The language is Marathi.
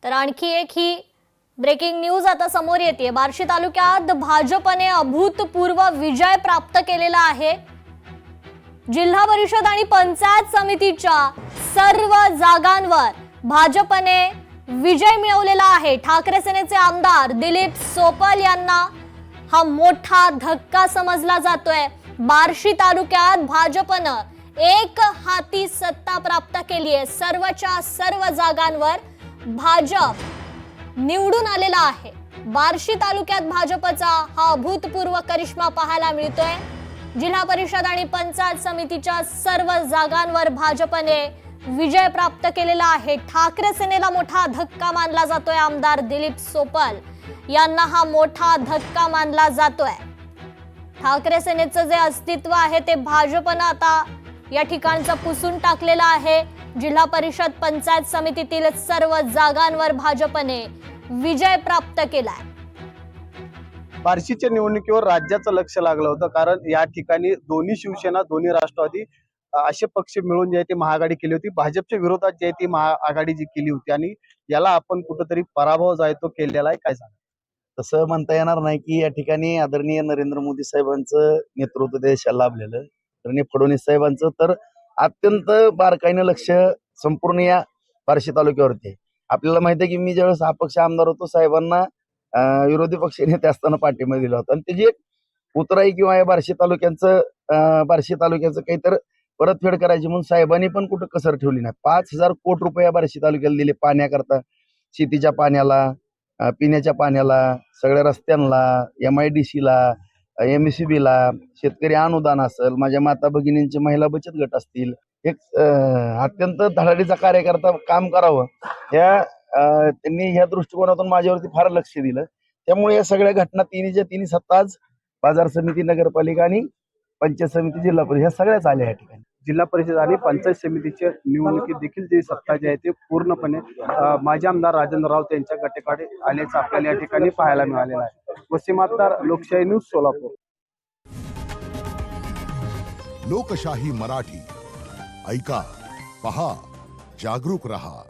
तर आणखी एक ही ब्रेकिंग न्यूज आता समोर येते। बार्शी तालुक्यात भाजपने अभूतपूर्व विजय प्राप्त केलेला आहे। जिल्हा परिषद आणि पंचायत समितीच्या सर्व जागांवर भाजपने विजय मिळवलेला आहे। ठाकरे सेनेचे आमदार दिलीप सोपल यांना हा मोठा धक्का समजला जातोय। बार्शी तालुक्यात भाजपने एक हाती सत्ता प्राप्त केली आहे। सर्वच्या सर्व जागांवर भाजप निवडून आलेला आहे। बार्शी तालुक्यात भाजपचा हा अभूतपूर्व करिश्मा पाहायला मिळतोय। जिल्हा परिषद आणि पंचायत समितीच्या सर्व जागांवर भाजपने विजय प्राप्त केलेला आहे। ठाकरे सेनेला मोठा धक्का मानला जातोय। आमदार दिलीप सोपल यांना हा मोठा धक्का मानला जातोय। ठाकरे सेनेचं जे अस्तित्व आहे ते भाजपने आता या ठिकाणचं पुसून टाकलेलं आहे। जिल्हा परिषद पंचायत समितीतील सर्व जागांवर भाजपने विजय प्राप्त केलाय। बार्शीच्या निवडणुकीवर राज्याचं लक्ष लागलं होतं, कारण या ठिकाणी दोन्ही शिवसेना दोन्ही राष्ट्रवादी असे पक्ष मिळून जे ती महाआघाडी केली होती। भाजपच्या विरोधात जे ती महाआघाडी जी केली होती आणि याला आपण कुठेतरी पराभव जो आहे तो केलेला आहे। काय सांगा? तसं म्हणता येणार नाही की या ठिकाणी आदरणीय नरेंद्र मोदी साहेबांचं नेतृत्व देशाला लाभलेलं, आदरणीय फडणवीस साहेबांचं तर अत्यंत बारकाईनं लक्ष संपूर्ण या बार्शी तालुक्यावरती। आपल्याला माहिती आहे की मी ज्यावेळेस अपक्ष आमदार होतो, साहेबांना विरोधी पक्ष नेते असताना पाठिंबा दिला होता आणि त्याची एक उतराई किंवा या बार्शी तालुक्याचं काहीतरी परतफेड करायची म्हणून साहेबांनी पण कुठं कसर ठेवली नाही। 5,000 कोटी रुपये या बार्शी तालुक्याला दिले पाण्याकरता, शेतीच्या पाण्याला, पिण्याच्या पाण्याला, सगळ्या रस्त्यांना, MIDC ला, MSCB ला, शेतकरी अनुदान असेल, माझ्या माता भगिनींचे महिला बचत गट असतील, एक अत्यंत धडाडीचा कार्यकर्ता काम करावं त्यांनी ह्या दृष्टिकोनातून माझ्यावरती फार लक्ष दिलं। त्यामुळे या सगळ्या घटना तिन्ही सत्ता आज बाजार समिती, नगरपालिका आणि पंचायत समिती, जिल्हा परिषद ह्या सगळ्याच आल्या या ठिकाणी। जिल्हा परिषद आणि पंचायत समितीच्या निवडणुकीत देखील जी सत्ता जी आहे ते पूर्णपणे माजी आमदार राजेंद्र राऊत यांच्या गटाकडे आल्याचं आपल्याला या ठिकाणी पाहायला मिळालेलं आहे। वसीम अत्तार, लोकशाही न्यूज, सोलापूर। लोकशाही मराठी ऐका, पहा, जागरूक रहा।